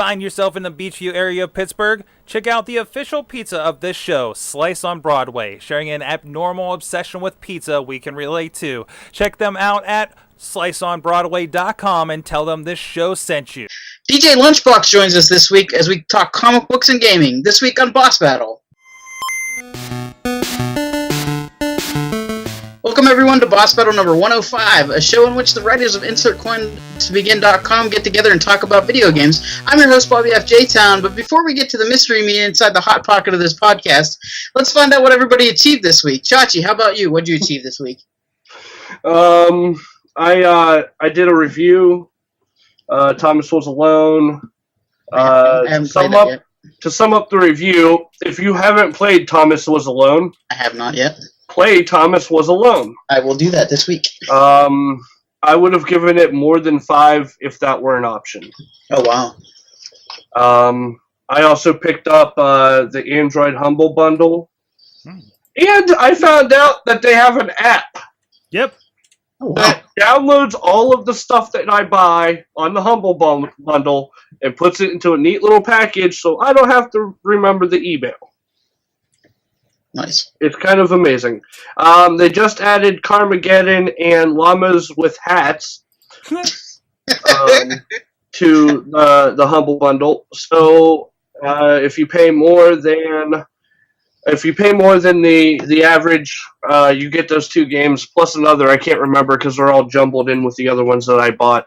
Find yourself in the Beachview area of Pittsburgh? Check out the official pizza of this show, Slice on Broadway, sharing an abnormal obsession with pizza we can relate to. Check them out at sliceonbroadway.com and tell them this show sent you. DJ Lunchbox joins us this week as we talk comic books and gaming, this week on Boss Battle. Welcome everyone to Boss Battle number 105, a show in which the writers of InsertCoinToBegin.com get together and talk about video games. I'm your host, Bobby F. J-Town, but before we get to the mystery meat inside the hot pocket of this podcast, let's find out what everybody achieved this week. Chachi, how about you? What did you achieve this week? I did a review. Thomas was alone. To sum up the review, if you haven't played Thomas Was Alone, I have not yet. Play Thomas Was Alone. I will do that this week. I would have given it more than 5 if that were an option. Oh, wow. I also picked up the Android Humble Bundle. And I found out that they have an app. Yep. Oh, wow. That downloads all of the stuff that I buy on the Humble Bundle and puts it into a neat little package so I don't have to remember the email. Nice. It's kind of amazing. They just added Carmageddon and Llamas with Hats to the Humble Bundle. So if you pay more than the average, you get those 2 games plus another. I can't remember because they're all jumbled in with the other ones that I bought.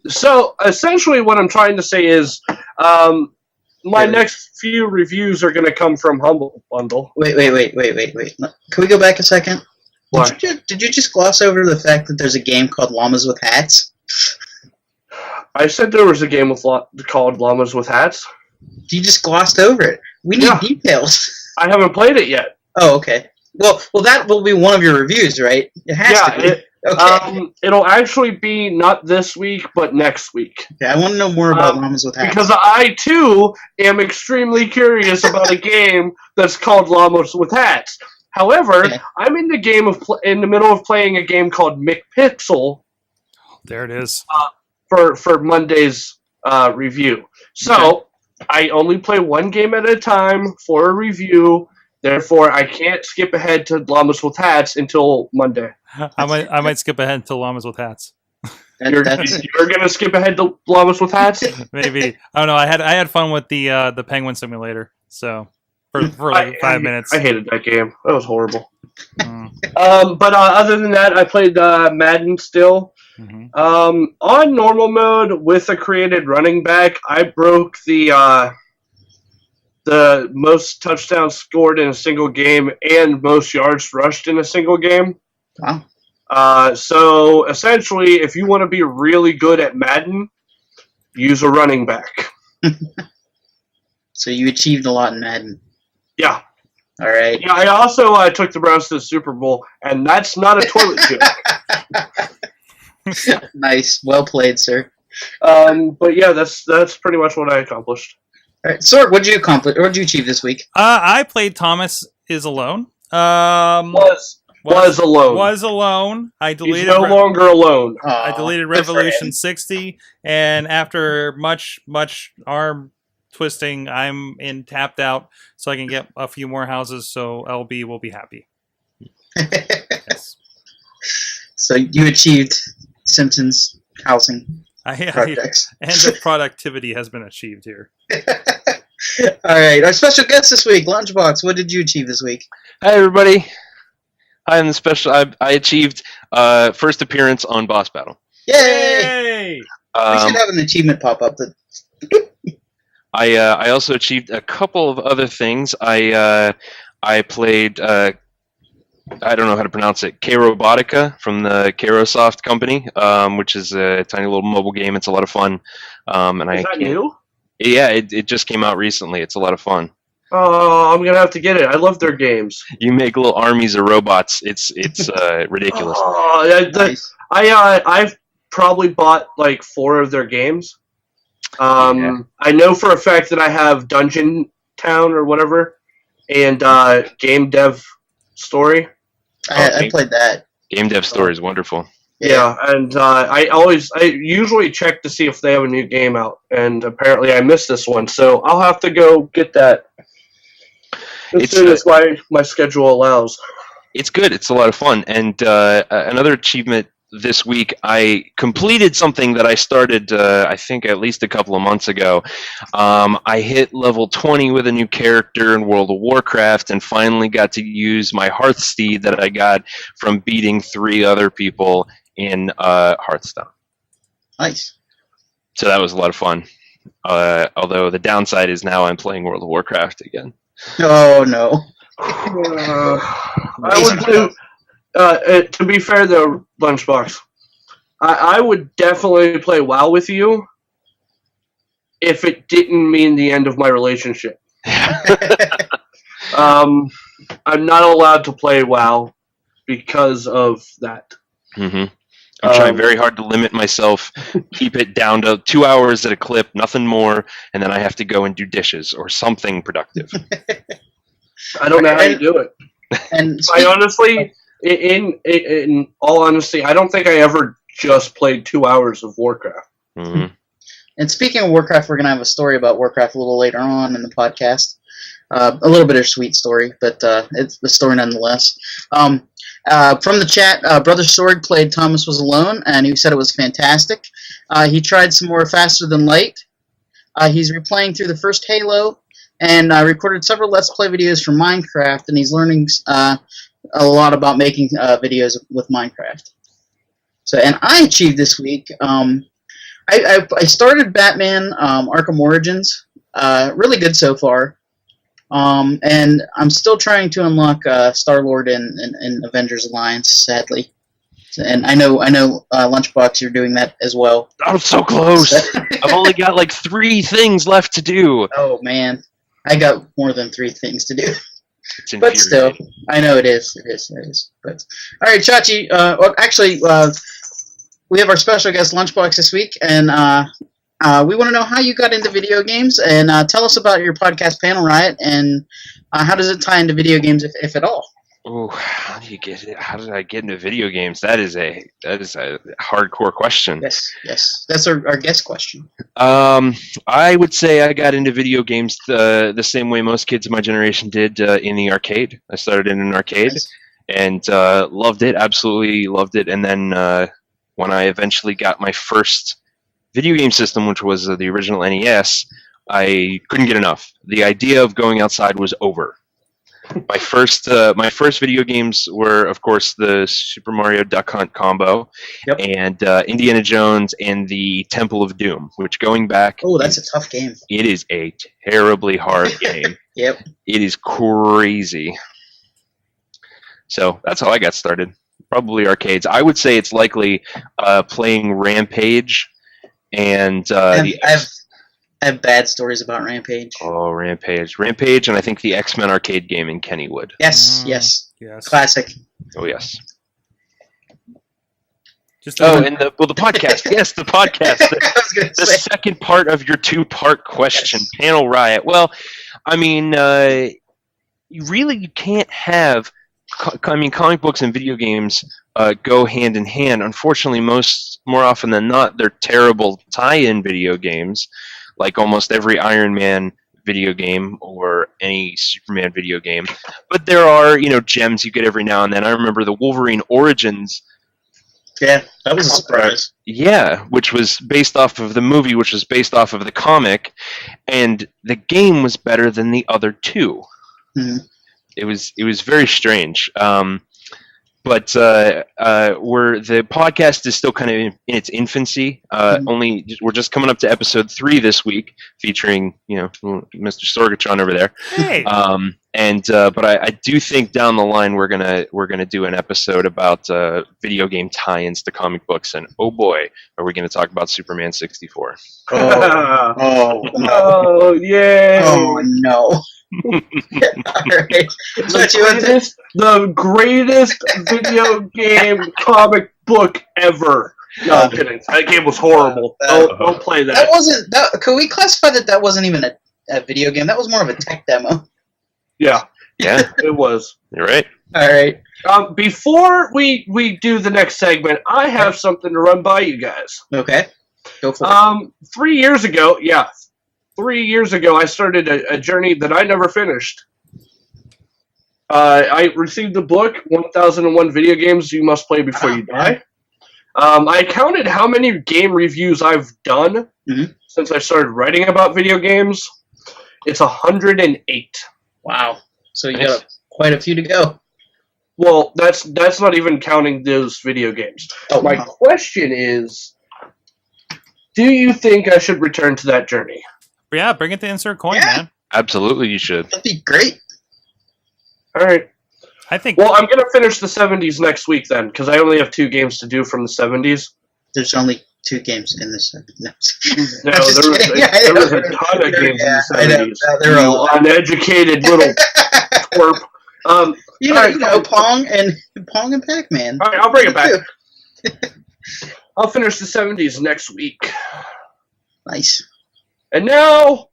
So essentially, what I'm trying to say is. My next few reviews are going to come from Humble Bundle. Wait. Can we go back a second? What? Did you just gloss over the fact that there's a game called Llamas with Hats? I said there was a game called Llamas with Hats. You just glossed over it. We need details. I haven't played it yet. Oh, okay. Well, that will be one of your reviews, right? It has to be. Okay. It'll actually be not this week, but next week. Okay, I want to know more about Llamas with Hats. Because I, too, am extremely curious about a game that's called Llamas with Hats. However, I'm in the middle of playing a game called McPixel. There it is. For Monday's review. So, I only play one game at a time for a review. Therefore, I can't skip ahead to Llamas with Hats until Monday. I might skip ahead to Llamas with Hats. You're gonna skip ahead to Llamas with Hats? Maybe. I don't know. I had fun with the Penguin Simulator. So for like 5 minutes. I hated that game. That was horrible. But other than that, I played Madden still. Mm-hmm. On normal mode with a created running back, I broke the most touchdowns scored in a single game and most yards rushed in a single game. Wow. So essentially, if you want to be really good at Madden, use a running back. So you achieved a lot in Madden. Yeah. All right. Yeah, I also took the Browns to the Super Bowl, and that's not a toilet joke. Nice. Well played, sir. But yeah, that's pretty much what I accomplished. All right, Sorg, what did you accomplish? What did you achieve this week? I played Thomas Is Alone. Was alone. Was alone. I deleted. He's no longer alone. I deleted Revolution 60, and after much arm twisting, I'm tapped out, so I can get a few more houses. So LB will be happy. Yes. So you achieved Simpsons housing projects. And the productivity has been achieved here. All right, our special guest this week, Lunchbox. What did you achieve this week? Hi, everybody. I'm the special. I achieved first appearance on Boss Battle. Yay! We should have an achievement pop up. I also achieved a couple of other things. I played. I don't know how to pronounce it. K-Robotica from the K-Rosoft company, which is a tiny little mobile game. It's a lot of fun. Is that new? Yeah, it just came out recently. It's a lot of fun. Oh, I'm gonna have to get it. I love their games. You make little armies of robots. It's ridiculous. Nice. I've probably bought like 4 of their games. I know for a fact that I have Dungeon Town or whatever, and Game Dev Story. I played that. Game Dev Story is wonderful. Yeah, and I usually check to see if they have a new game out, and apparently I missed this one, so I'll have to go get that as soon as my schedule allows. It's good. It's a lot of fun. And another achievement this week, I completed something that I started, I think, at least a couple of months ago. I hit level 20 with a new character in World of Warcraft and finally got to use my Hearthsteed that I got from beating 3 other people in Hearthstone. Nice. So that was a lot of fun. Although the downside is now I'm playing World of Warcraft again. Oh, no. I would do... to be fair, though, Lunchbox, I would definitely play WoW with you if it didn't mean the end of my relationship. I'm not allowed to play WoW because of that. Mm-hmm. I'm trying very hard to limit myself, keep it down to 2 hours at a clip, nothing more, and then I have to go and do dishes or something productive. I don't know how you do it. And I honestly... In all honesty, I don't think I ever just played 2 hours of Warcraft. Mm-hmm. And speaking of Warcraft, we're going to have a story about Warcraft a little later on in the podcast. A little bittersweet story, but it's the story nonetheless. From the chat, Brother Sorg played Thomas Was Alone, and he said it was fantastic. He tried some more Faster Than Light. He's replaying through the first Halo, and recorded several Let's Play videos from Minecraft, and he's learning... a lot about making videos with Minecraft. So, and I achieved this week. I started Batman Arkham Origins. Really good so far. And I'm still trying to unlock Star-Lord in Avengers Alliance, sadly. And I know, Lunchbox, you're doing that as well. I'm so close. I've only got like 3 things left to do. Oh man, I got more than 3 things to do. But still, I know it is. But all right, Chachi. We have our special guest Lunchbox this week, and we want to know how you got into video games, and tell us about your podcast PanelRiot, and how does it tie into video games, if at all? Oh, how did I get into video games? That is a hardcore question. Yes. That's our guest question. I would say I got into video games the same way most kids of my generation did, in the arcade. I started in an arcade and loved it, absolutely loved it. And then when I eventually got my first video game system, which was the original NES, I couldn't get enough. The idea of going outside was over. My first video games were, of course, the Super Mario Duck Hunt combo, and Indiana Jones and the Temple of Doom, which, going back... Oh, that's a tough game. It is a terribly hard game. Yep. It is crazy. So that's how I got started. Probably arcades. I would say it's likely playing Rampage and... I have bad stories about Rampage. Oh, Rampage, and I think the X-Men arcade game in Kennywood. Yes. Classic. Oh, yes. And the podcast. Yes, the podcast. The second part of your 2-part question, PanelRiot. Well, I mean, you can't have... comic books and video games go hand in hand. Unfortunately, more often than not, they're terrible tie-in video games. Like almost every Iron Man video game or any Superman video game. But there are, gems you get every now and then. I remember the Wolverine Origins. Yeah, that was a surprise. Yeah, which was based off of the movie, which was based off of the comic. And the game was better than the other 2. Mm-hmm. It was very strange. But the podcast is still kind of in its infancy. We're just coming up to episode 3 this week, featuring Mr. Sorgatron over there. Hey. But I do think down the line we're gonna do an episode about video game tie-ins to comic books, and oh boy, are we gonna talk about Superman 64? Oh no! Oh yeah! Oh no! All right. The greatest video game comic book ever. No, I'm kidding. That game was horrible. Don't play that. That wasn't. Could we classify that wasn't even a video game? That was more of a tech demo. Yeah. Yeah, It was. you're right. All right. Before we do the next segment, I have something to run by you guys. Okay. Go for it. 3 years ago, 3 years ago, I started a journey that I never finished. I received the book, 1001 Video Games You Must Play Before You Die. I counted how many game reviews I've done since I started writing about video games. It's 108. Wow. So you got quite a few to go. Well, that's not even counting those video games. Oh, My question is, do you think I should return to that journey? Yeah, bring it to Insert Coin, Yeah. man. Absolutely, you should. That'd be great. All right. I think. Well, I'm going to finish the 70s next week then, because I only have 2 games to do from the 70s. There's only 2 games in this. No, No, I'm just there kidding. was a ton of games in the I know. 70s. There were a You lot. uneducated little twerp. You know, Pong and Pac-Man. All right, I'll bring it back. I'll finish the 70s next week. Nice. And now,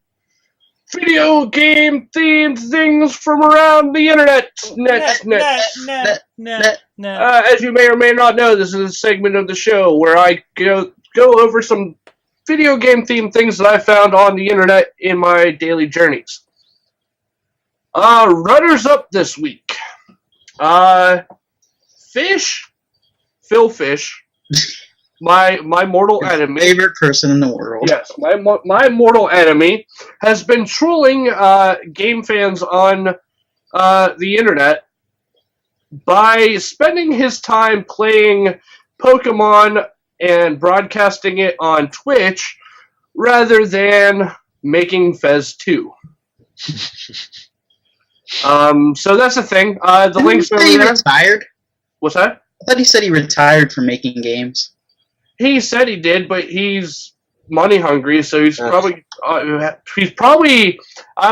video game themed things from around the internet. As you may or may not know, this is a segment of the show where I go over some video game themed things that I found on the internet in my daily journeys. Runners up this week. Phil Fish, my mortal enemy. Favorite person in the world. Yes, my mortal enemy has been trolling game fans on the internet by spending his time playing Pokemon and broadcasting it on Twitch rather than making Fez 2. So that's the thing. The link's over he there. retired? What's that? I thought he said he retired from making games. He said he did, but he's money hungry, so he's probably I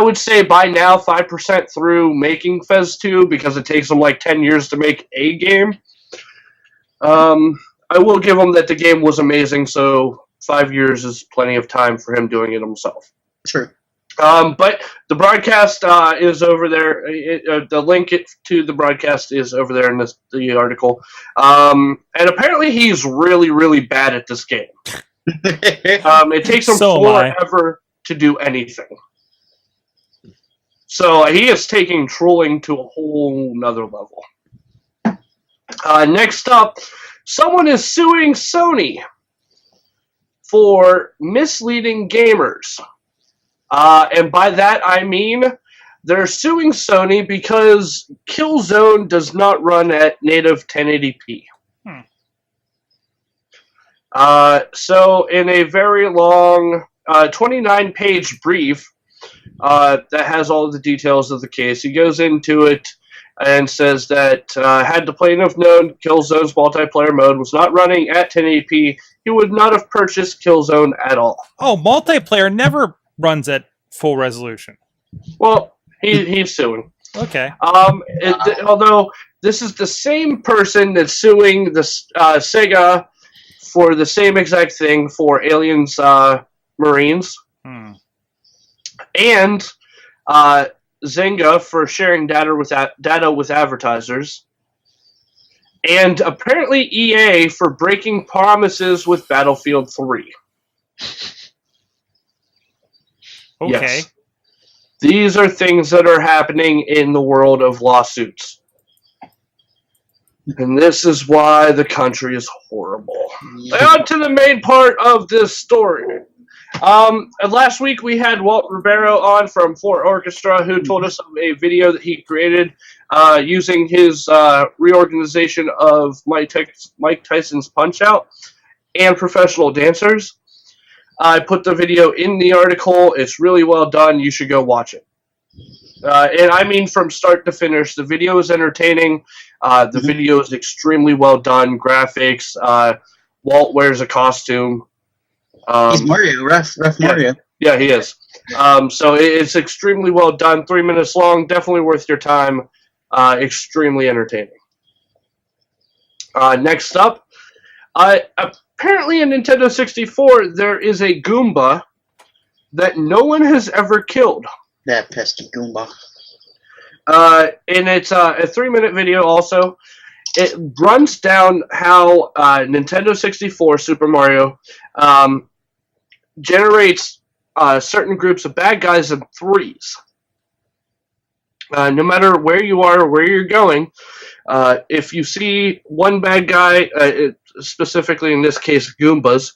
would say by now 5% through making Fez 2 because it takes him like 10 years to make a game. I will give him that the game was amazing, so 5 years is plenty of time for him doing it himself. True. But the broadcast is over there. The link to the broadcast is over there in the article. And apparently he's really, really bad at this game. It takes him forever to do anything. So he is taking trolling to a whole nother level. Next up, someone is suing Sony for misleading gamers. And by that I mean they're suing Sony because Killzone does not run at native 1080p. So in a very long 29-page brief that has all the details of the case, he goes into it and says that had the plaintiff known Killzone's multiplayer mode was not running at 1080p, he would not have purchased Killzone at all. Oh, multiplayer never runs at full resolution. Well, he's suing. Okay. Although this is the same person that's suing the Sega for the same exact thing for Aliens Marines. And Zynga for sharing data with advertisers. And apparently EA for breaking promises with Battlefield 3. Okay. Yes. These are things that are happening in the world of lawsuits. And this is why the country is horrible. On to the main part of this story. Last week we had Walt Ribeiro on from Fort Orchestra who told us of a video that he created using his reorganization of Mike Tyson's Punchout and professional dancers. I put the video in the article. It's really well done. You should go watch it. And I mean from start to finish. The video is entertaining. The video is extremely well done. Graphics. Walt wears a costume. He's Mario, Ref Mario. Yeah, he is. So it's extremely well done. 3 minutes long. Definitely worth your time. Extremely entertaining. Next up. Apparently in Nintendo 64, there is a Goomba that no one has ever killed. That pesky Goomba. and it's a 3-minute video also. It runs down how Nintendo 64 Super Mario generates certain groups of bad guys in threes. No matter where you are or where you're going, if you see one bad guy, specifically in this case Goombas,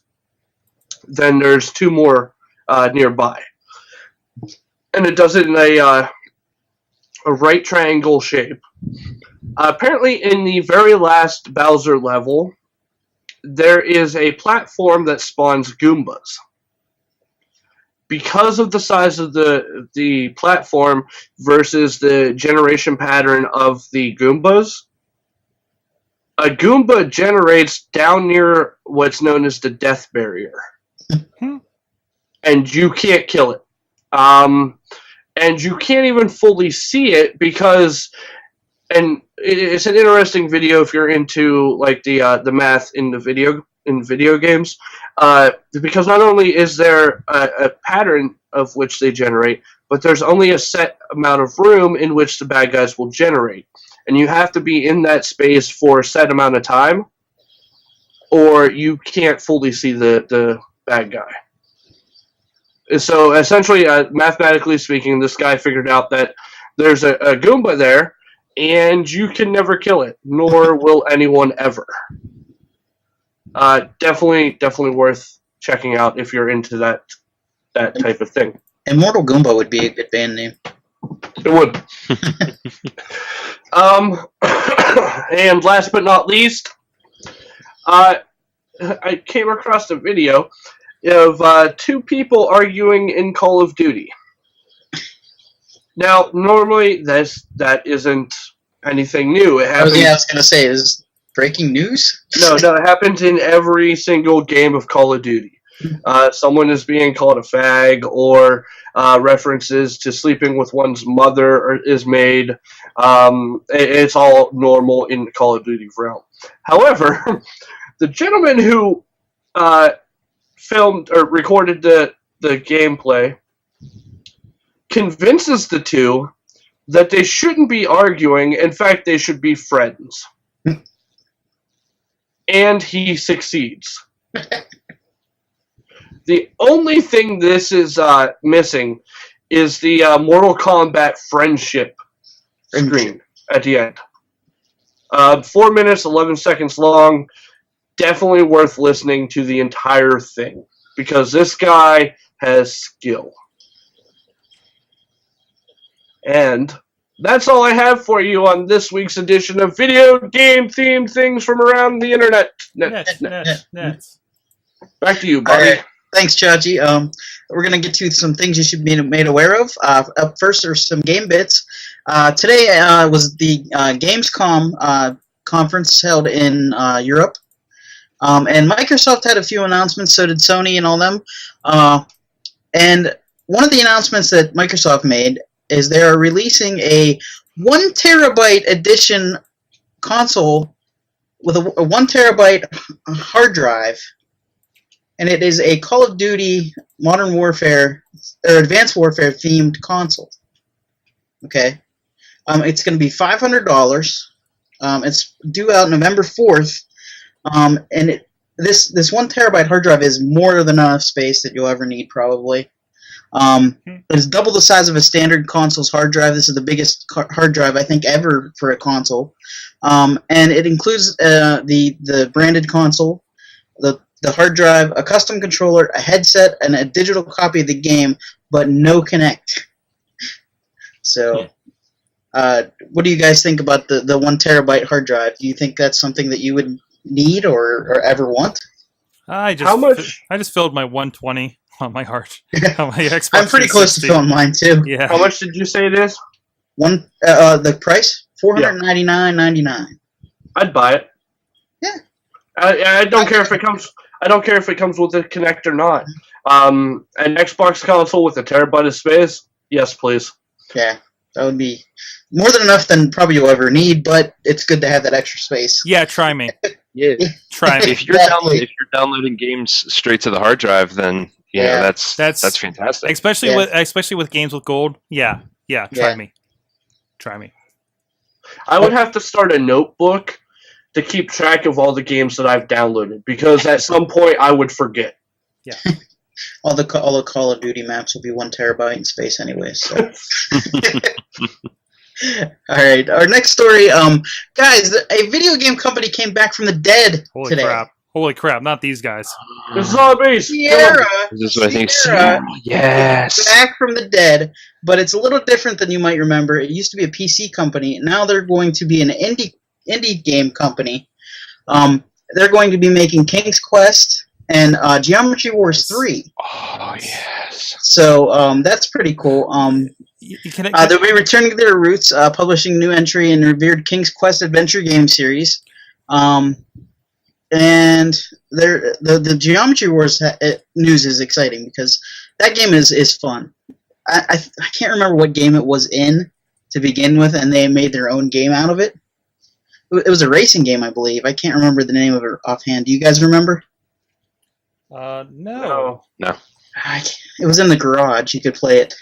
then there's 2 more nearby. And it does it in a right triangle shape. Apparently, in the very last Bowser level, there is a platform that spawns Goombas. Because of the size of the platform versus the generation pattern of the Goombas, a Goomba generates down near what's known as the death barrier. And you can't kill it. And you can't even fully see it because, and it's an interesting video if you're into like the math in video games, because not only is there a pattern of which they generate, but there's only a set amount of room in which the bad guys will generate, and you have to be in that space for a set amount of time, or you can't fully see the bad guy. So essentially, mathematically speaking, this guy figured out that there's a Goomba there, and you can never kill it, nor will anyone ever. Definitely worth checking out if you're into that type of thing. Immortal Goomba would be a good band name. It would. And last but not least, I came across a video of 2 people arguing in Call of Duty. Now, normally that isn't anything new. It happens. I was going to say, is breaking news? No, it happens in every single game of Call of Duty. Someone is being called a fag, or references to sleeping with one's mother is made. It's all normal in the Call of Duty realm. However, the gentleman who filmed or recorded the gameplay convinces the 2 that they shouldn't be arguing. In fact, they should be friends. And he succeeds. The only thing this is missing is the Mortal Kombat friendship screen at the end. 4 minutes, 11 seconds long. Definitely worth listening to the entire thing, because this guy has skill. And that's all I have for you on this week's edition of Video Game Themed Things from Around the Internet. Nets. Back to you, Bobby. All right. Thanks, Chachi. We're going to get to some things you should be made aware of. Up first are some game bits. Today was the Gamescom conference held in Europe. And Microsoft had a few announcements, so did Sony and all them. And one of the announcements that Microsoft made is they are releasing a 1 terabyte edition console with a 1 terabyte hard drive. And it is a Call of Duty Modern Warfare, or Advanced Warfare themed console. Okay? It's going to be $500. It's due out November 4th. And this 1 terabyte hard drive is more than enough space that you'll ever need, probably. It's double the size of a standard console's hard drive. This is the biggest hard drive, I think, ever for a console. And it includes the branded console, the hard drive, a custom controller, a headset, and a digital copy of the game, but no Kinect. So, what do you guys think about the 1 terabyte hard drive? Do you think that's something that you would need or ever want? I How much? I just filled my 120 on my on my Xbox. I'm pretty close to filling mine too. Yeah. How much did you say it is? The price $499.99. I'd buy it. Yeah. I don't care if it comes. I don't care if it comes with a Kinect or not. An Xbox console with a terabyte of space? Yes, please. Yeah, that would be more than enough than probably you'll ever need, but it's good to have that extra space. Yeah, try me. Yeah. Try me. If you're downloading games straight to the hard drive, then yeah, that's fantastic. Especially with games with gold. Yeah, try me. Try me. I would have to start a notebook to keep track of all the games that I've downloaded, because at some point I would forget. Yeah. All the Call of Duty maps will be 1 terabyte in space anyway. So. All right, our next story, guys. A video game company came back from the dead today. Holy crap! Not these guys. The zombies. Sierra. This is what I think. Sierra Yes. Back from the dead, but it's a little different than you might remember. It used to be a PC company. Now they're going to be an indie game company. They're going to be making King's Quest and Geometry Wars 3. Oh yes. So that's pretty cool. They'll be returning to their roots, publishing new entry in revered King's Quest adventure game series. And the Geometry Wars news is exciting because that game is fun. I can't remember what game it was in to begin with, and they made their own game out of it. It was a racing game, I believe. I can't remember the name of it offhand. Do you guys remember? No. It was in the garage. You could play it.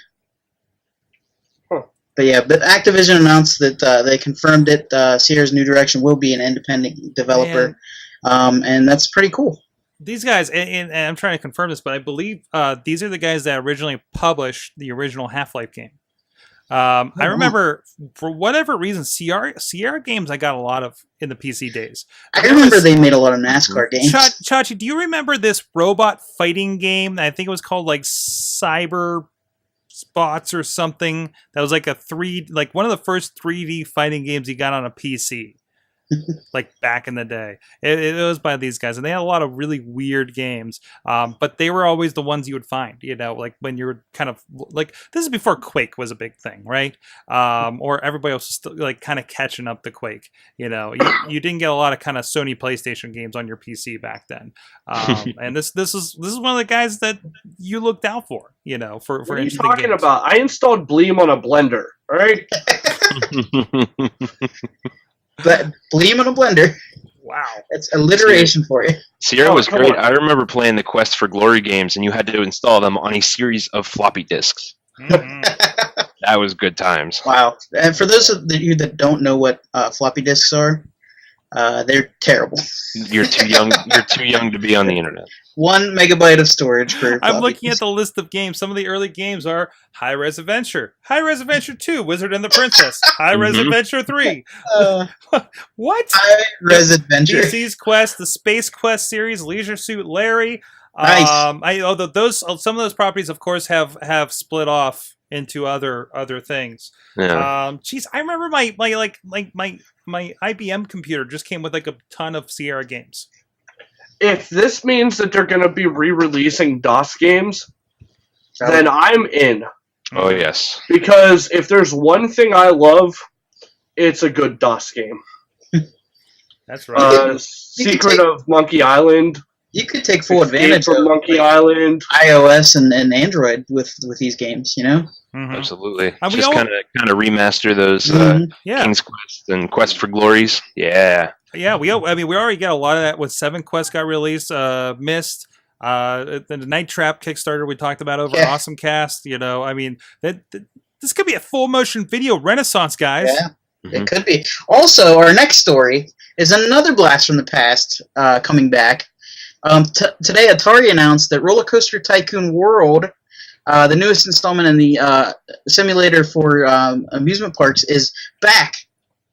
But Activision announced that they confirmed it. Sierra's New Direction will be an independent developer, and that's pretty cool. These guys, and I'm trying to confirm this, but I believe these are the guys that originally published the original Half-Life game. I remember, for whatever reason, Sierra games I got a lot of in the PC days. I remember they made a lot of NASCAR games. Chachi, do you remember this robot fighting game? I think it was called like Cyber Spots or something. That was like one of the first 3D fighting games you got on a PC. Like back in the day, it was by these guys, and they had a lot of really weird games. But they were always the ones you would find, like when you were kind of like, this is before Quake was a big thing, right? Or everybody else was still like kind of catching up to Quake. You didn't get a lot of kind of Sony PlayStation games on your PC back then. And this is one of the guys that you looked out for, for what are you interesting talking games. about? I installed Bleem on a blender. All right. But Bleem on a blender. Wow. It's alliteration for you. Sierra was come great. on. I remember playing the Quest for Glory games, and you had to install them on a series of floppy disks. Mhm. That was good times. Wow. And for those of you that don't know what floppy disks are, they're terrible. You're too young. You're too young to be on the internet. 1 megabyte of storage per I'm floppy looking at disk. the list of games. Some of the early games are High Res Adventure, High Res Adventure 2, Wizard and the Princess, High Res Adventure 3. What? High-res adventure. DC's Quest, the Space Quest series, Leisure Suit Larry. Nice. Some of those properties, of course, have split off into other things. Yeah. I remember my IBM computer just came with like a ton of Sierra games. If this means that they're going to be re-releasing DOS games, then I'm in. Oh yes. Because if there's one thing I love, it's a good DOS game. That's right. Secret of Monkey Island. You could take full Escape advantage from of Monkey Island. iOS and Android with these games, Mhm. Absolutely. And we Just all- kind of remaster those Yeah. King's Quest and Quest for Glories. Yeah. Yeah, we already got a lot of that with 7 Quest got released, Myst, the Night Trap Kickstarter we talked about over Awesome Cast. This could be a full motion video renaissance, guys. Yeah, it could be. Also, our next story is another blast from the past coming back. Today, Atari announced that Roller Coaster Tycoon World, the newest installment in the simulator for amusement parks, is back.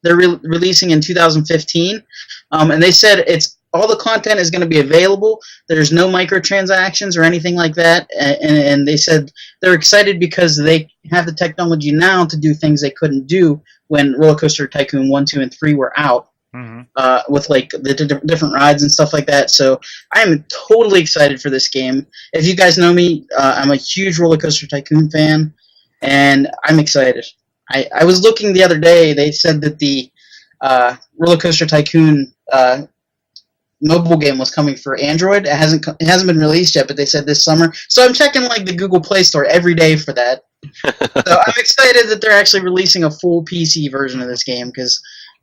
They're releasing in 2015, and they said all the content is going to be available. There's no microtransactions or anything like that, and they said they're excited because they have the technology now to do things they couldn't do when Roller Coaster Tycoon 1, 2, and 3 were out, with like the different rides and stuff like that. So I'm totally excited for this game. If you guys know me, I'm a huge Roller Coaster Tycoon fan, and I'm excited. I was looking the other day. They said that the Roller Coaster Tycoon mobile game was coming for Android. It hasn't been released yet, but they said this summer. So I'm checking like the Google Play Store every day for that. So I'm excited that they're actually releasing a full PC version of this game because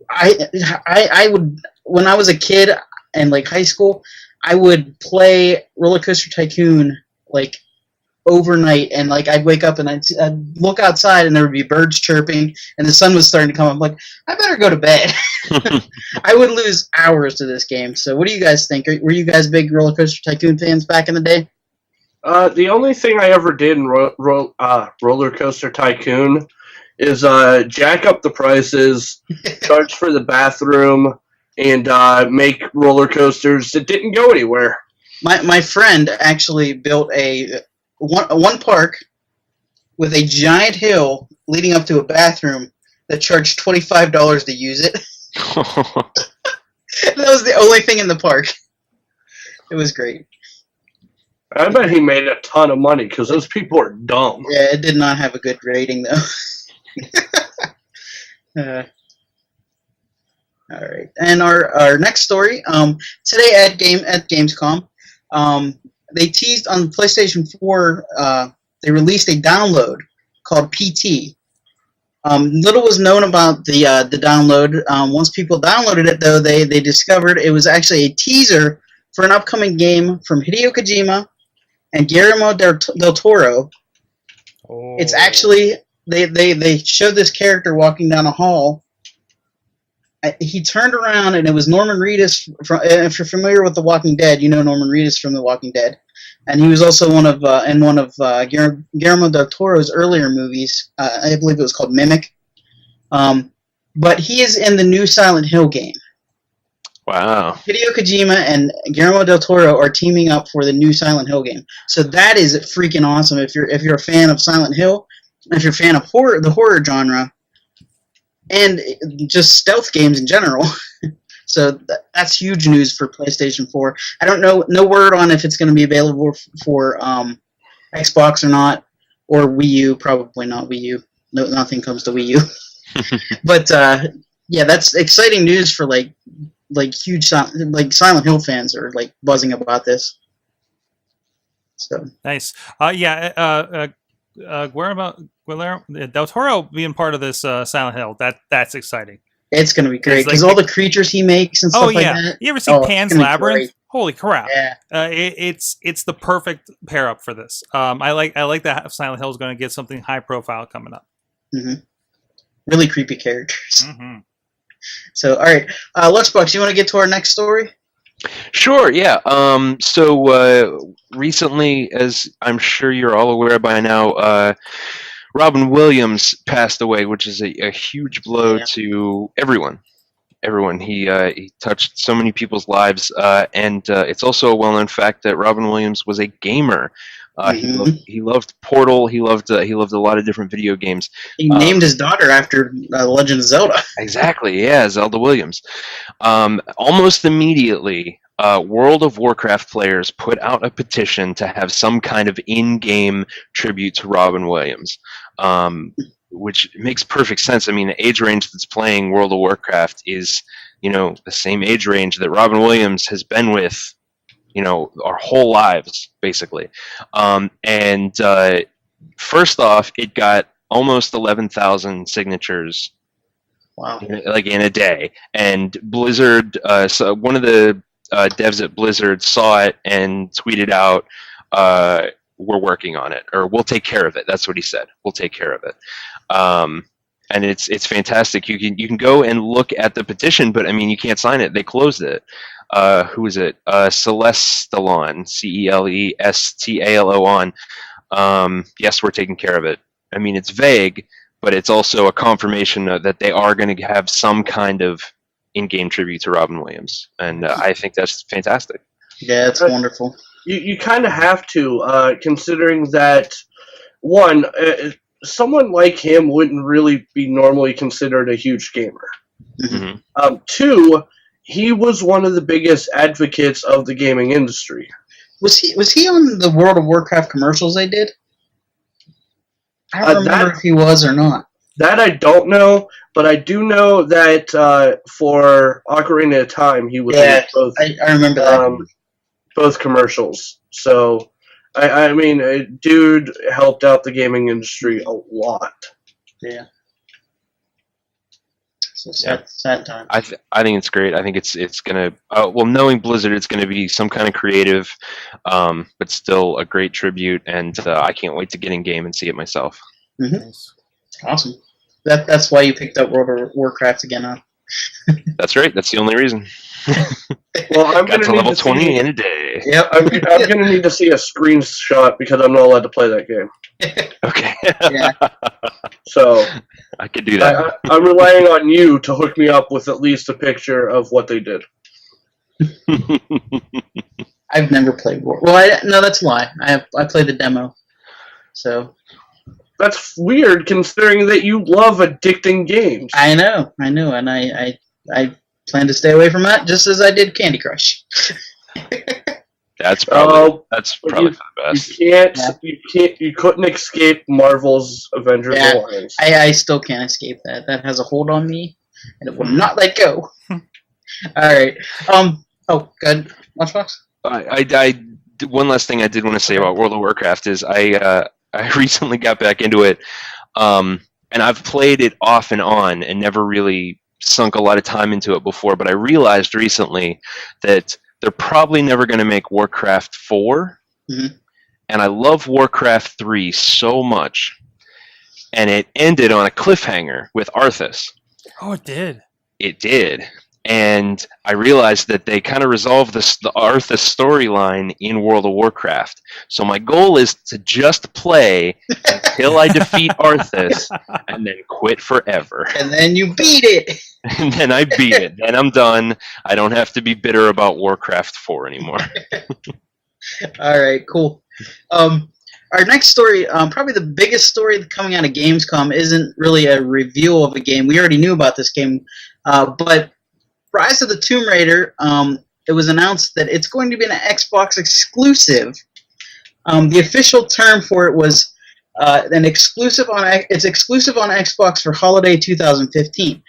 I would, when I was a kid and like high school, I would play Roller Coaster Tycoon like overnight, and like I'd wake up and I'd look outside and there would be birds chirping and the sun was starting to come up. I'm like, I better go to bed. I would lose hours to this game. So what do you guys think? Were you guys big Roller Coaster Tycoon fans back in the day? The only thing I ever did in Roller Coaster Tycoon is jack up the prices, charge for the bathroom, and make roller coasters that didn't go anywhere. My friend actually built one park with a giant hill leading up to a bathroom that charged $25 to use it. That was the only thing in the park. It was great. I bet he made a ton of money because those people are dumb. Yeah, it did not have a good rating though. All right, and our next story today at Gamescom, they teased on PlayStation 4. They released a download called PT. Little was known about the download. Once people downloaded it, though, they discovered it was actually a teaser for an upcoming game from Hideo Kojima and Guillermo del Toro. Oh. It's actually they showed this character walking down a hall. He turned around and it was Norman Reedus. If you're familiar with The Walking Dead, you know Norman Reedus from The Walking Dead, and he was also in one of Guillermo del Toro's earlier movies. I believe it was called Mimic. But he is in the new Silent Hill game. Wow. Hideo Kojima and Guillermo del Toro are teaming up for the new Silent Hill game. So that is freaking awesome. If you're a fan of Silent Hill, if you're a fan of the horror genre, and just stealth games in general. So that's huge news for PlayStation 4. I don't know, no word on if it's going to be available for Xbox or not, or Wii U. Probably not Wii U. No, nothing comes to Wii U. But yeah, that's exciting news for like huge Silent Hill fans are like buzzing about this. So nice. Guillermo del Toro being part of this Silent Hill, that's exciting. It's going to be great because all the creatures he makes and stuff like that. You ever see Pan's Labyrinth? Holy crap! Yeah. It's the perfect pair up for this. I like that Silent Hill is going to get something high profile coming up. Mm-hmm. Really creepy characters. Mm-hmm. So all right, Lunchbox, you want to get to our next story? Sure, yeah. So recently, as I'm sure you're all aware by now, Robin Williams passed away, which is a huge blow to everyone. He touched so many people's lives, and it's also a well-known fact that Robin Williams was a gamer. He loved Portal. He loved a lot of different video games. He named his daughter after Legend of Zelda. Exactly, yeah, Zelda Williams. Almost immediately, World of Warcraft players put out a petition to have some kind of in-game tribute to Robin Williams, which makes perfect sense. I mean, the age range that's playing World of Warcraft is, the same age range that Robin Williams has been with, our whole lives, basically. And first off, it got almost 11,000 signatures. Wow. In a day. And Blizzard, so one of the devs at Blizzard saw it and tweeted out, we're working on it, or we'll take care of it. That's what he said. We'll take care of it. And it's fantastic. You can go and look at the petition, but I mean, you can't sign it. They closed it. Who is it? Celestalon, Celestalon. Yes, we're taking care of it. I mean, it's vague, but it's also a confirmation that they are going to have some kind of in-game tribute to Robin Williams, and I think that's fantastic. Yeah, it's wonderful. You kind of have to, considering that, one, someone like him wouldn't really be normally considered a huge gamer. Mm-hmm. Two, he was one of the biggest advocates of the gaming industry. Was he on the World of Warcraft commercials they did? I don't remember if he was or not. That I don't know, but I do know that for Ocarina of Time, he was in both. I remember that. Both commercials. So, I mean, dude helped out the gaming industry a lot. Yeah. So sad time. I think it's great. I think it's gonna knowing Blizzard, it's gonna be some kind of creative, but still a great tribute, and I can't wait to get in game and see it myself. Mm-hmm. Nice. Awesome. That's why you picked up World of Warcraft again, huh? That's right. That's the only reason. Well, I'm got gonna to need level to 20 see, in a day. Yep. I'm gonna need to see a screenshot because I'm not allowed to play that game. Okay. Yeah. So I could do that. I'm relying on you to hook me up with at least a picture of what they did. I've never played War. Well, no, that's a lie. I played the demo. So. That's weird, considering that you love addicting games. I know, and I plan to stay away from that, just as I did Candy Crush. That's probably for the best. You couldn't escape Marvel's Avengers Alliance. I still can't escape that. That has a hold on me, and it will not let go. All right. Oh, good. Lunchbox? One last thing I did want to say about World of Warcraft is I recently got back into it, and I've played it off and on and never really sunk a lot of time into it before, but I realized recently that they're probably never going to make Warcraft 4, and I love Warcraft 3 so much, and it ended on a cliffhanger with Arthas. Oh, it did. It did. And I realized that they kind of resolved the Arthas storyline in World of Warcraft. So my goal is to just play until I defeat Arthas, and then quit forever. And then you beat it! And then I beat it. Then I'm done. I don't have to be bitter about Warcraft 4 anymore. Alright, cool. Our next story, probably the biggest story coming out of Gamescom, isn't really a review of a game. We already knew about this game, but Rise of the Tomb Raider, it was announced that it's going to be an Xbox exclusive. The official term for it was it's exclusive on Xbox for holiday 2015.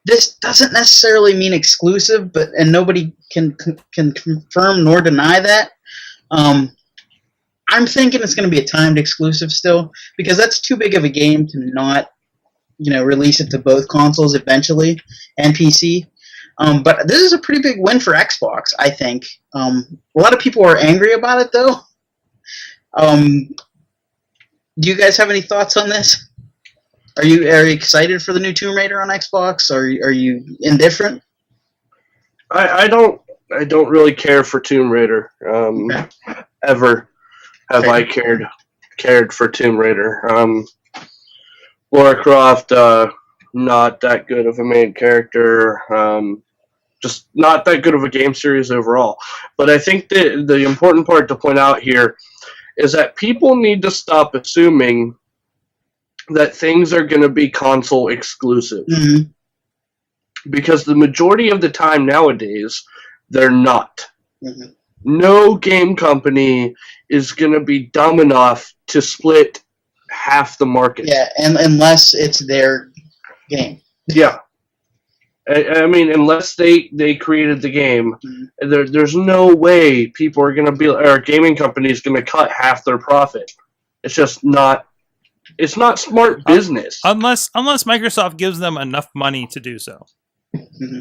This doesn't necessarily mean exclusive, and nobody can confirm nor deny that. I'm thinking it's going to be a timed exclusive still, because that's too big of a game to not, release it to both consoles eventually and PC. But this is a pretty big win for Xbox, I think. A lot of people are angry about it, though. Do you guys have any thoughts on this? Are you excited for the new Tomb Raider on Xbox? Or are you indifferent? I don't really care for Tomb Raider. Ever have I cared for Tomb Raider. Lara Croft, not that good of a main character. Just not that good of a game series overall. But I think the important part to point out here is that people need to stop assuming that things are going to be console exclusive. Mm-hmm. Because the majority of the time nowadays, they're not. Mm-hmm. No game company is going to be dumb enough to split half the market. Yeah, and unless it's their game. Yeah. I mean, unless they created the game, there's no way people are going to be, or gaming companies going to cut half their profit. It's just not. It's not smart business. Unless Microsoft gives them enough money to do so.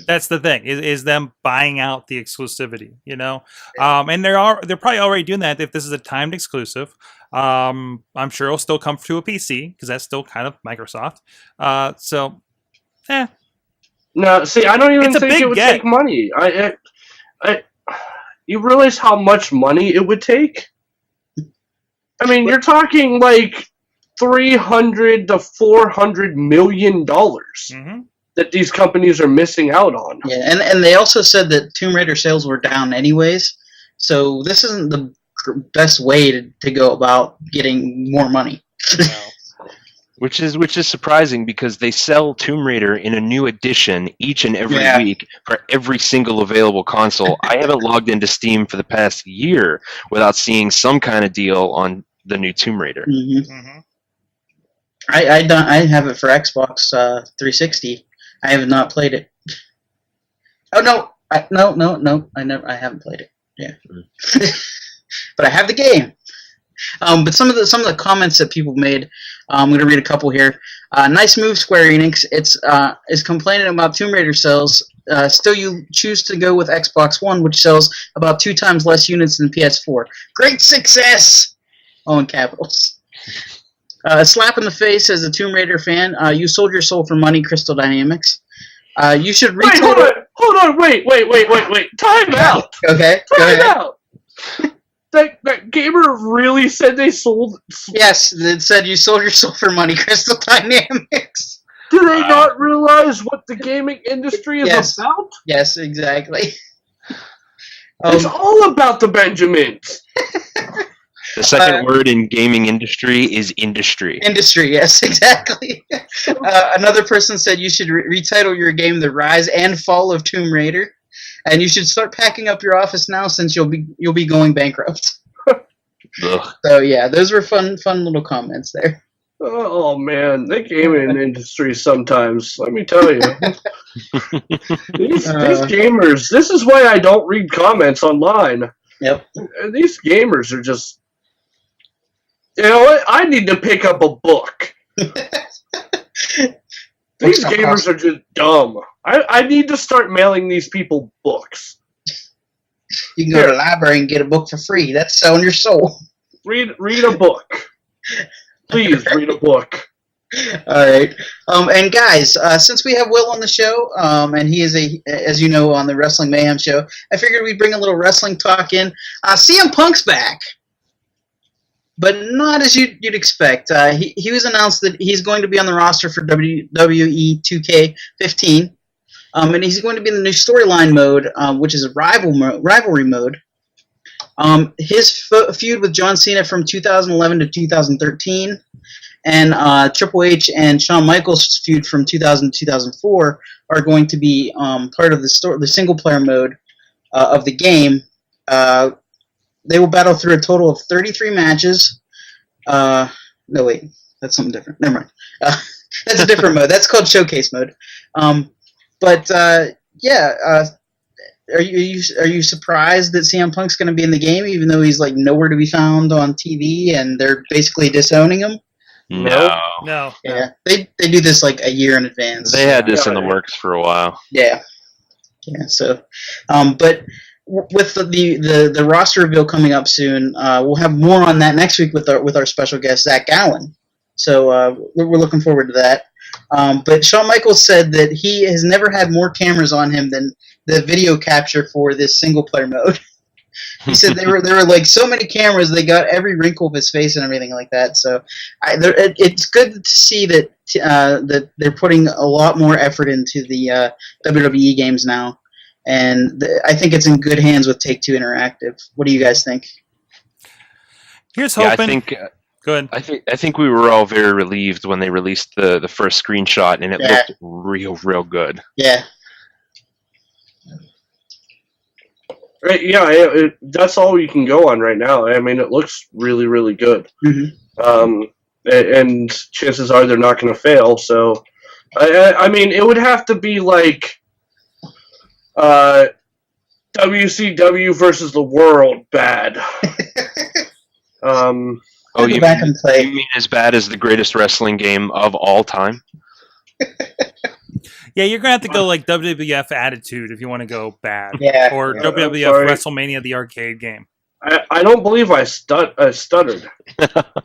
That's the thing, is them buying out the exclusivity, and they're probably already doing that if this is a timed exclusive. I'm sure it'll still come to a PC because that's still kind of Microsoft. No, see, I don't even think it would take money. You realize how much money it would take? I mean, you're talking like $300 to $400 million that these companies are missing out on. Yeah, and they also said that Tomb Raider sales were down anyways, so this isn't the best way to go about getting more money. Which is surprising because they sell Tomb Raider in a new edition each and every week for every single available console. I haven't logged into Steam for the past year without seeing some kind of deal on the new Tomb Raider. Mm-hmm. Mm-hmm. I have it for Xbox 360. I have not played it. Oh no, no. I haven't played it. Yeah, but I have the game. But some of the comments that people made, I'm going to read a couple here. Nice move, Square Enix. It's is complaining about Tomb Raider sales. Still, you choose to go with Xbox One, which sells about 2 times less units than PS4. Great success! All in capitals. A slap in the face as a Tomb Raider fan. You sold your soul for money, Crystal Dynamics. You should Wait, hold on, wait. Time out. Okay, go Time ahead. out. That gamer really said they sold. Yes, it said you sold your soul for money, Crystal Dynamics. Do they not realize what the gaming industry is about? Yes, exactly. It's all about the Benjamins. The second word in gaming industry is industry. Industry, yes, exactly. Another person said you should retitle your game The Rise and Fall of Tomb Raider, and you should start packing up your office now since you'll be going bankrupt. So yeah, those were fun little comments there. Oh man, the gaming industry sometimes, let me tell you. These gamers, this is why I don't read comments online. Yep. These gamers are just, you know what, I need to pick up a book. These gamers are just dumb. I need to start mailing these people books. You can go to the library and get a book for free. That's selling your soul. Read a book. Please read a book. All right. And guys, since we have Will on the show, and he is as you know, on the Wrestling Mayhem show, I figured we'd bring a little wrestling talk in. CM Punk's back, but not as you'd expect. He was announced that he's going to be on the roster for WWE 2K15, and he's going to be in the new storyline mode, which is a rivalry mode. His feud with John Cena from 2011 to 2013, and Triple H and Shawn Michaels' feud from 2000 to 2004 are going to be part of the single-player mode of the game. They will battle through a total of 33 matches. No, wait, that's something different. Never mind. That's a different mode. That's called Showcase mode. Are you surprised that CM Punk's going to be in the game, even though he's like nowhere to be found on TV and they're basically disowning him? No. Yeah, they do this like a year in advance. They had this in the works for a while. Yeah. So, but with the roster reveal coming up soon, we'll have more on that next week with our special guest Zach Gallen. So we're looking forward to that. But Shawn Michaels said that he has never had more cameras on him than the video capture for this single player mode. He said there were like so many cameras, they got every wrinkle of his face and everything like that. So it's good to see that that they're putting a lot more effort into the WWE games now, and I think it's in good hands with Take-Two Interactive. What do you guys think? Here's hoping. Yeah, I think. Go ahead. I think we were all very relieved when they released the first screenshot, and it looked real good. Yeah. Right, yeah, that's all you can go on right now. I mean, it looks really good. Mm-hmm. And chances are they're not going to fail. So, I mean, it would have to be like WCW versus the World bad. Oh, I'll go back and play. You mean as bad as the greatest wrestling game of all time? Yeah, you're going to have to go like WWF Attitude if you want to go bad. Yeah. Or WWF WrestleMania, the arcade game. I don't believe I stuttered. I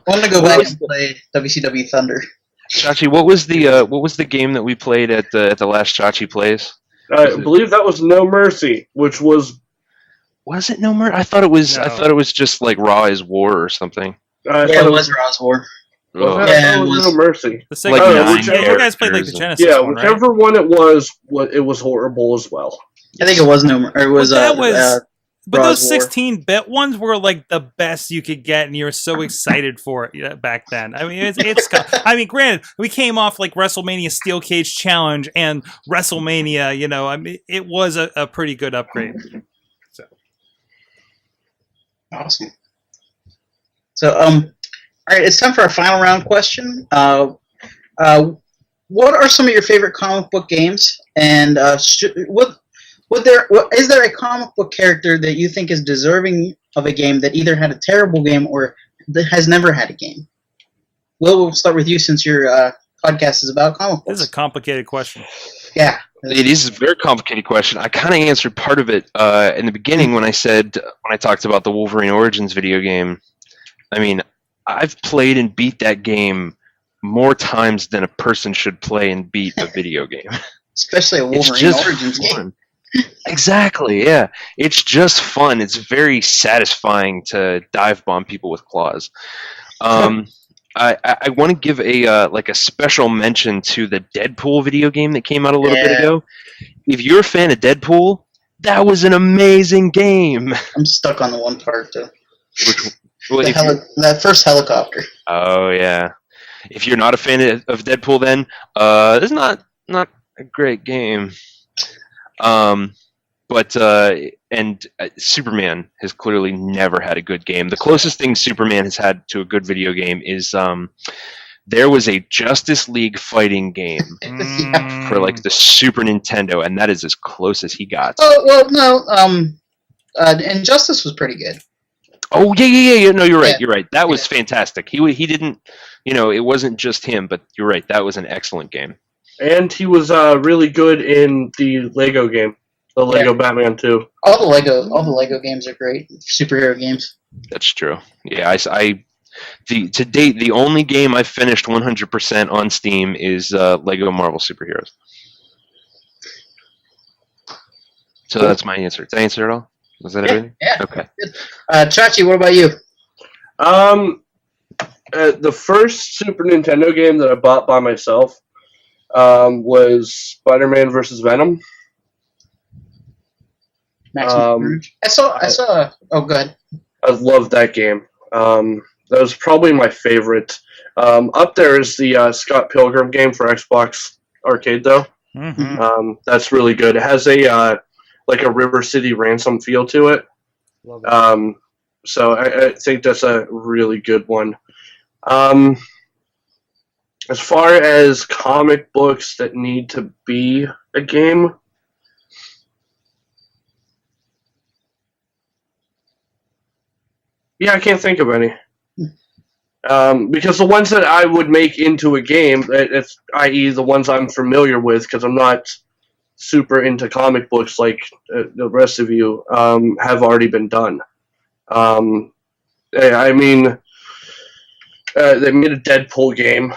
want to go back and play WCW Thunder. Chachi, what was the game that we played at the last Chachi Plays? I believe that was No Mercy, which was... Was it No Mercy? I thought it was. No. I thought it was just like Raw is War or something. It was Raw's War. Oh. Yeah, it was No Mercy. The Like Sega nine one. You guys played like the Genesis Yeah, one, right? whichever one it was horrible as well. I think it was it was. But Raw's those War. 16-bit ones were like the best you could get, and you were so excited for it back then. I mean, I mean, granted, we came off like WrestleMania Steel Cage Challenge and WrestleMania. You know, I mean, it was a pretty good upgrade. So. Awesome. So, all right, it's time for our final round question. What are some of your favorite comic book games? And is there a comic book character that you think is deserving of a game that either had a terrible game or that has never had a game? Will, we'll start with you since your podcast is about comic books. This is a complicated question. Yeah. It is a very complicated question. I kind of answered part of it in the beginning when I talked about the Wolverine Origins video game. I mean, I've played and beat that game more times than a person should play and beat a video game. Especially a Wolverine Origins game. Exactly, yeah. It's just fun. It's very satisfying to dive bomb people with claws. I want to give a special mention to the Deadpool video game that came out a little bit ago. If you're a fan of Deadpool, that was an amazing game. I'm stuck on the one part too. That first helicopter. Oh yeah. If you're not a fan of Deadpool, then it's not a great game. But Superman has clearly never had a good game. The closest thing Superman has had to a good video game is there was a Justice League fighting game for like the Super Nintendo, and that is as close as he got. Oh well, no. Injustice was pretty good. Oh yeah. No, you're right. Yeah. You're right. That was fantastic. He didn't, it wasn't just him, but you're right. That was an excellent game. And he was really good in the Lego game, the Lego Batman 2. All the Lego games are great. Superhero games. That's true. Yeah, to date, the only game I've finished 100% on Steam is Lego Marvel Superheroes. So that's my answer. Did I answer it all? Was that everything? Yeah. Okay. Chachi, what about you? The first Super Nintendo game that I bought by myself was Spider-Man vs. Venom. I saw. Oh, good. I loved that game. That was probably my favorite. Up there is the Scott Pilgrim game for Xbox Arcade, though. Mm-hmm. That's really good. It has a River City Ransom feel to it. So I think that's a really good one. As far as comic books that need to be a game, I can't think of any. Because the ones that I would make into a game, i.e. the ones I'm familiar with, because I'm not super into comic books like the rest of you, have already been done. I mean, they made a Deadpool game,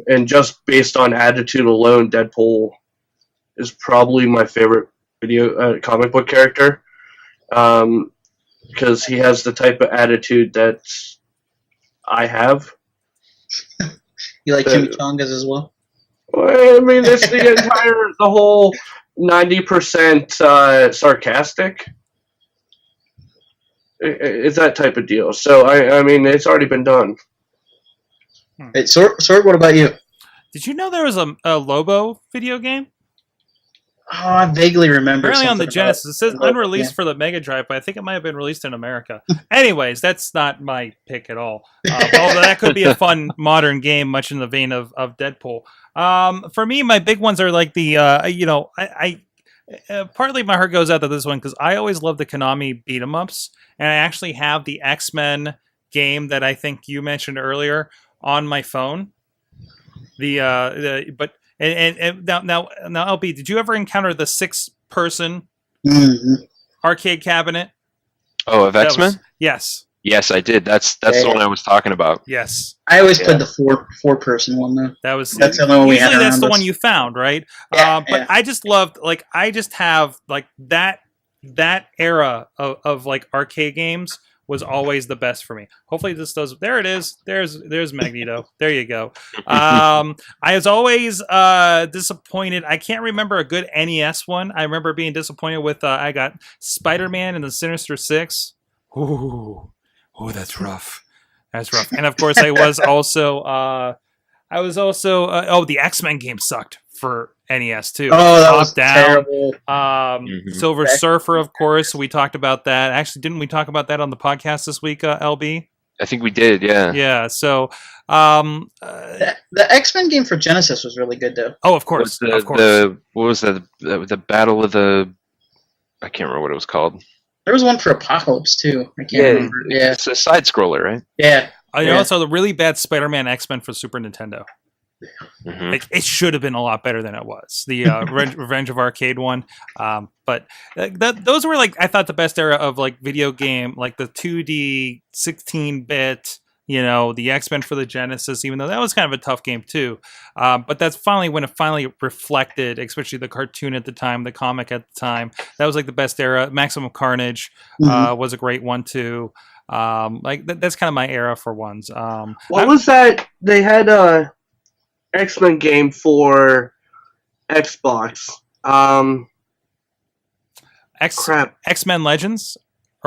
and just based on attitude alone, Deadpool is probably my favorite comic book character, because he has the type of attitude that I have. You like chimichangas as well? I mean, it's the whole 90% sarcastic. It's that type of deal. So, I mean, it's already been done. Hey, Sorg, what about you? Did you know there was a Lobo video game? Oh, I vaguely remember. Apparently on the Genesis. It says unreleased for the Mega Drive, but I think it might have been released in America. Anyways, that's not my pick at all. Although that could be a fun modern game, much in the vein of Deadpool. For me, my big ones are like the, partly my heart goes out to this one because I always love the Konami beat 'em ups, and I actually have the X-Men game that I think you mentioned earlier on my phone. Now LB, did you ever encounter the 6-person arcade cabinet? Oh, of X-Men? Yes. Yes, I did. That's the one I was talking about. Yes. I always played the 4-person one though. That's the only one we had. Usually that's the one you found, right? But I just loved I just have that era of arcade games was always the best for me. Hopefully this does. There it is. There's Magneto. There you go. I was always disappointed. I can't remember a good NES one. I remember being disappointed with I got Spider-Man and the Sinister Six. Ooh, that's rough. That's rough. And of course, I was also the X-Men game sucked for NES too. Oh, that was terrible. Silver Surfer, of course. We talked about that. Actually, didn't we talk about that on the podcast this week, LB? I think we did, yeah. Yeah, so... the X-Men game for Genesis was really good, though. Oh, of course. What was the Battle of the... I can't remember what it was called. There was one for Apocalypse too. I can't remember. Yeah, it's a side scroller, right? yeah. Also, the really bad Spider-Man X-Men for Super Nintendo. Mm-hmm. Like, it should have been a lot better than it was. The Revenge of Arcade one, but those were like I thought the best era of like video game, like the 2D 16-bit. The X-Men for the Genesis, even though that was kind of a tough game too. But that's finally when it finally reflected, especially the cartoon at the time, the comic at the time. That was like the best era. Maximum Carnage was a great one too. That's kind of my era for ones. What was that? They had a X-Men game for Xbox. X-Men Legends.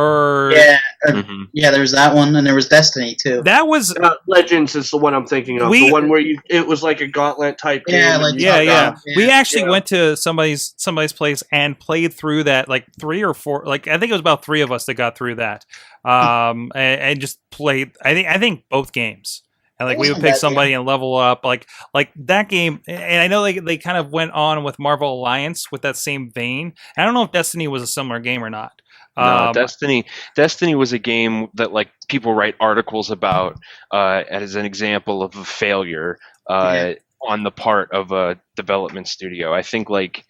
Yeah, there's that one, and there was Destiny too. That was Legends is the one I'm thinking of. The one where it was like a gauntlet type game. Yeah. We actually went to somebody's place and played through that, like 3 or 4. Like I think it was about 3 of us that got through that, and just played. I think both games. And like we would pick somebody and level up, like that game. And I know they kind of went on with Marvel Alliance with that same vein. I don't know if Destiny was a similar game or not. No, Destiny was a game that like people write articles about as an example of a failure on the part of a development studio. I think like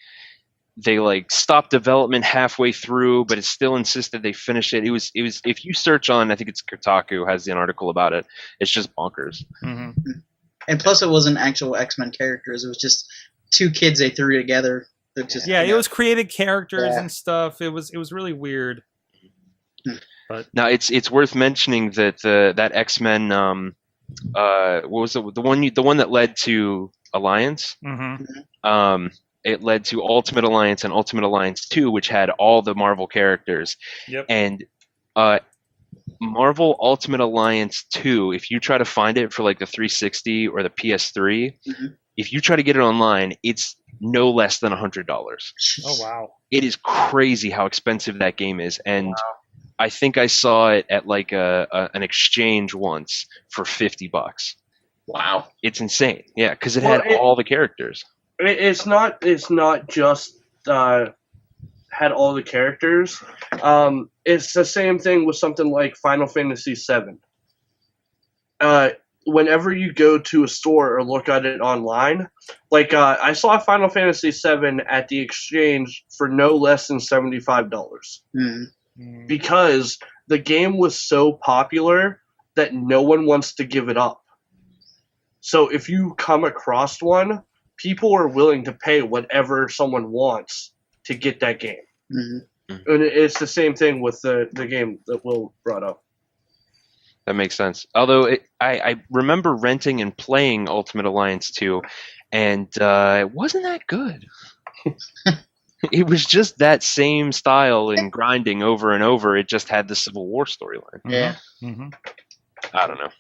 they like stopped development halfway through, but it still insisted they finish it. It was if you search on, I think it's Kotaku has an article about it. It's just bonkers. Mm-hmm. And plus, it wasn't actual X-Men characters. It was just 2 kids they threw together. It was created characters and stuff. It was really weird. But now it's worth mentioning that that X-Men what was the one that led to Alliance? Mm-hmm. It led to Ultimate Alliance and Ultimate Alliance 2, which had all the Marvel characters. Yep. And Marvel Ultimate Alliance 2, if you try to find it for like the 360 or the PS3, if you try to get it online, it's no less than $100. Oh wow! It is crazy how expensive that game is, and I think I saw it at like an exchange once for $50. Wow, it's insane. Yeah, because it had all the characters. It's not just had all the characters. It's the same thing with something like Final Fantasy VII. Whenever you go to a store or look at it online, like I saw Final Fantasy VII at the exchange for no less than $75. Because the game was so popular that no one wants to give it up. So if you come across one, people are willing to pay whatever someone wants to get that game. And it's the same thing with the game that Will brought up. That makes sense. Although I remember renting and playing Ultimate Alliance 2, and it wasn't that good. It was just that same style and grinding over and over. It just had the Civil War storyline. Yeah. I don't know.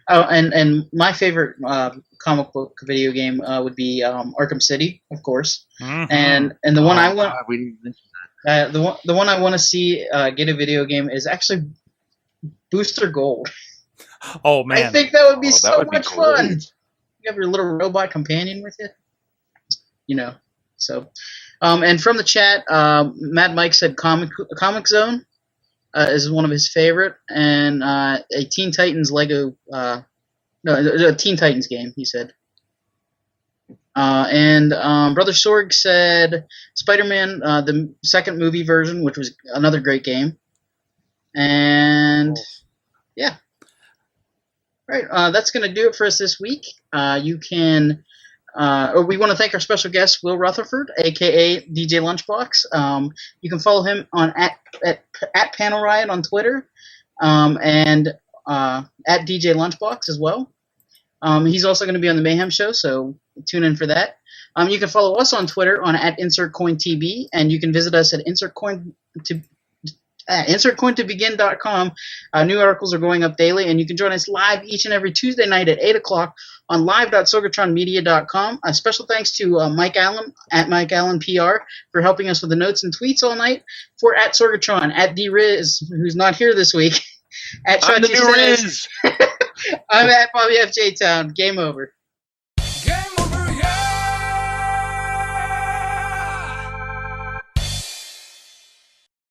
Oh, and my favorite comic book video game would be Arkham City, of course. And the one I want we didn't mention that. the one I want to see get a video game is actually Booster Gold. Oh man, I think that would be so would be much fun. great. You have your little robot companion with you. So, and from the chat, Mad Mike said Comic Zone is one of his favorite, and a Teen Titans Lego, a Teen Titans game. He said, and Brother Sorg said Spider-Man, the second movie version, which was another great game, and yeah. Right, that's going to do it for us this week. You can, we want to thank our special guest, Will Rutherford, a.k.a. DJ Lunchbox. You can follow him on at PanelRiot on Twitter, and at DJ Lunchbox as well. He's also going to be on the Mayhem Show, so tune in for that. You can follow us on Twitter on at InsertCoinTB, and you can visit us at InsertCoinToBegin.com. New articles are going up daily, and you can join us live each and every Tuesday night at 8 o'clock on live.sorgatronmedia.com. A special thanks to Mike Allen at Mike Allen PR for helping us with the notes and tweets all night. For at Sorgatron, at D-Riz, who's not here this week, at Chachi Says, I'm at Bobby F. J. Town. Game over.